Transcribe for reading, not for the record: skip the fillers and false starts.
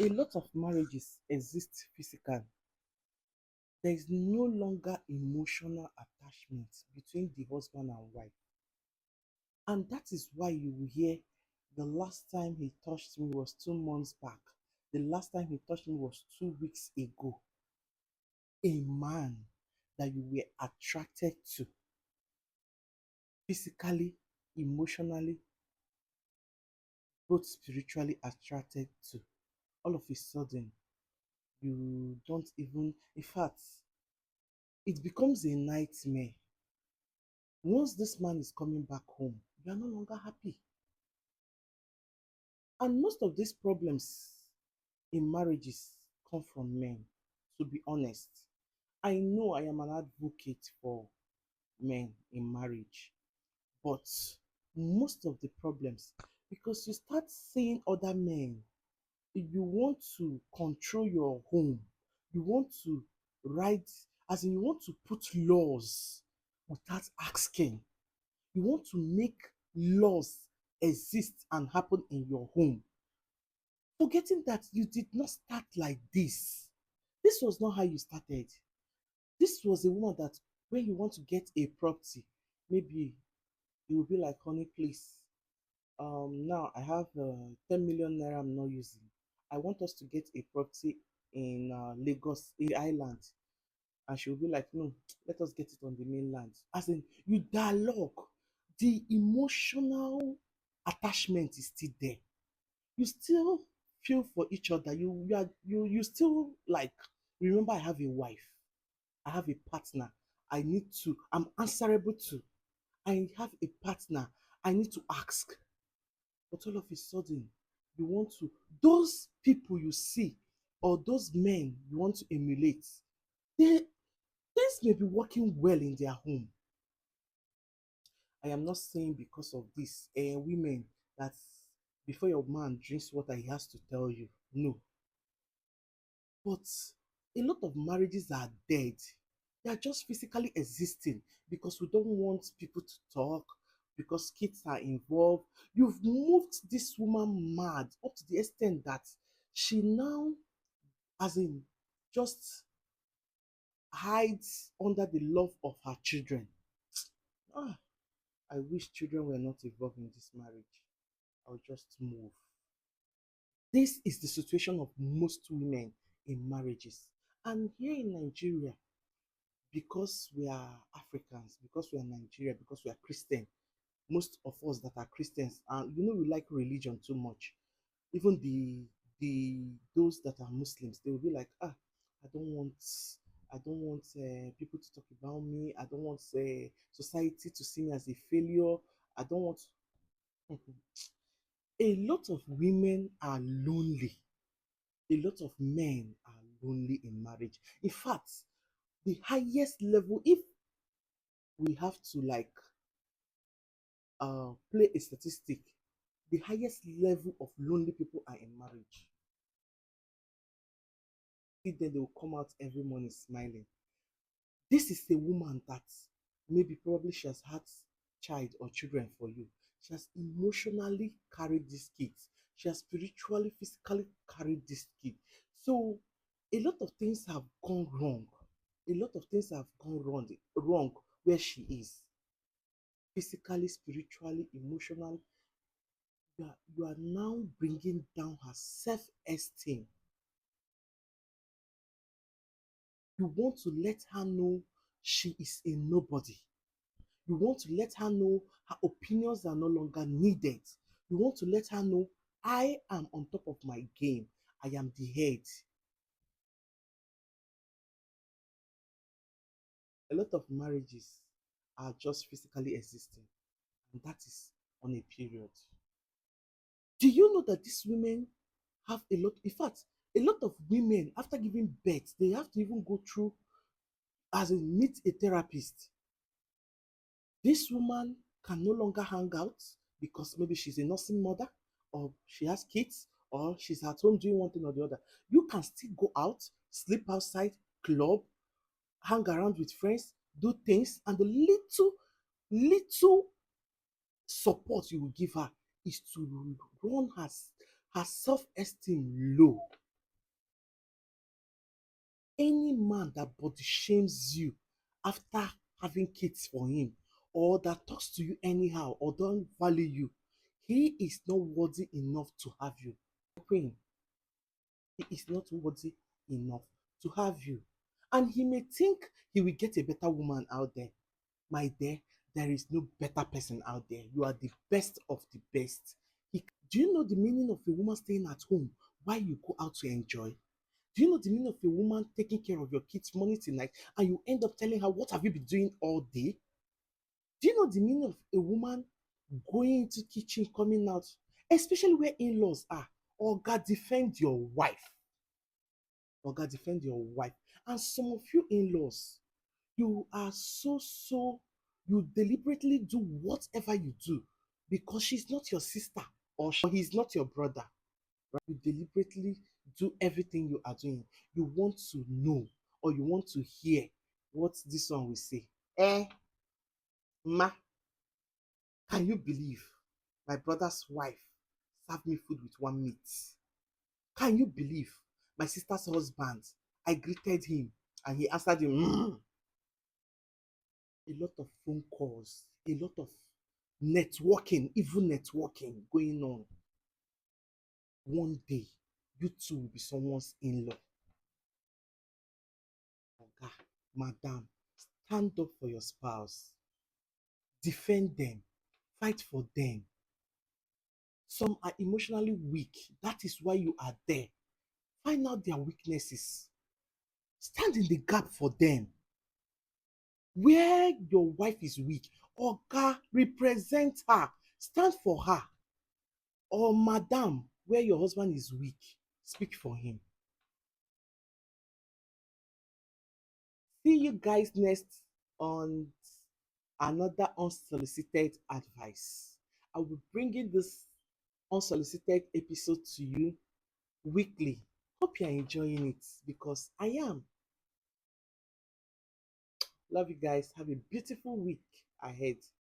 A lot of marriages exist physical. There is no longer emotional attachment between the husband and wife. And that is why you will hear the last time he touched me was 2 months back. The last time he touched me was 2 weeks ago. A man that you were attracted to physically, emotionally, both spiritually attracted to. All of a sudden, you don't even, in fact, it becomes a nightmare. Once this man is coming back home, you are no longer happy. And most of these problems in marriages come from men, to be honest. I know I am an advocate for men in marriage, but most of the problems, because you start seeing other men, you want to control your home, you want to write, as in, you want to put laws without asking. You want to make laws exist and happen in your home, forgetting that you did not start like this. This was not how you started. This was a woman that when you want to get a property, maybe it will be like, honey, please. Now I have 10 million naira I'm not using. I want us to get a property in Lagos, a island. And she'll be like, no, let us get it on the mainland. As in, you dialogue, the emotional attachment is still there. You still feel for each other. You still like, remember, I have a wife, I have a partner. I'm answerable to. I have a partner. I need to ask. But all of a sudden, you want to, those people you see, or those men you want to emulate, they things may be working well in their home. I am not saying because of this, women, that before your man drinks water, he has to tell you. No. But a lot of marriages are dead. They are just physically existing because we don't want people to talk, because kids are involved. You've moved this woman mad up to the extent that she now, as in, just hides under the love of her children. Ah, I wish children were not involved in this marriage. I'll just move. This is the situation of most women in marriages. And here in Nigeria, because we are Africans, because we are Nigeria, because we are Christian, most of us that are Christians, and we like religion too much. Even the those that are Muslims, they will be like, I don't want I don't want people to talk about me. I don't want society to see me as a failure. I don't want. A lot of women are lonely. A lot of men are lonely in marriage. In fact, the highest level, if we have to like play a statistic, the highest level of lonely people are in marriage. See, then they will come out every morning smiling. This is a woman that maybe probably she has had child or children for you. She has emotionally carried these kids. She has spiritually, physically carried this kid. So a lot of things have gone wrong. A lot of things have gone wrong where she is. Physically, spiritually, emotionally. You are now bringing down her self-esteem. You want to let her know she is a nobody. You want to let her know her opinions are no longer needed. You want to let her know I am on top of my game. I am the head. A lot of marriages are just physically existing, and that is on a period. Do you know that these women have a lot? In fact, a lot of women, after giving birth, they have to even go through, as in, meet a therapist. This woman can no longer hang out because maybe she's a nursing mother, or she has kids, or she's at home doing one thing or the other. You can still go out, sleep outside, club, hang around with friends, do things, and the little support you will give her is to run her self-esteem low. Any man that body shames you after having kids for him, or that talks to you anyhow or don't value you, he is not worthy enough to have you. Queen, he is not worthy enough to have you. And he may think he will get a better woman out there. My dear, there is no better person out there. You are the best of the best. Do you know the meaning of a woman staying at home while you go out to enjoy? Do you know the meaning of a woman taking care of your kids morning to night and you end up telling her, what have you been doing all day? Do you know the meaning of a woman going into kitchen, coming out, especially where in-laws are? Or God defend your wife. Or God defend your wife. And some of you in-laws, you are you deliberately do whatever you do because she's not your sister or he's not your brother. Right? You deliberately do everything you are doing. You want to know or you want to hear what this one will say. Eh, ma, can you believe my brother's wife served me food with one meat? Can you believe my sister's husband? I greeted him and he answered him. A lot of phone calls, a lot of networking, even networking going on. One day, you two will be someone's in-law. Oga, madam, stand up for your spouse. Defend them. Fight for them. Some are emotionally weak. That is why you are there. Find out their weaknesses. Stand in the gap for them. Where your wife is weak, Oga, represent her. Stand for her. Or madam, where your husband is weak, speak for him. See you guys next on another unsolicited advice. I will be bringing this unsolicited episode to you weekly. Hope you're enjoying it because I am. Love you guys. Have a beautiful week ahead.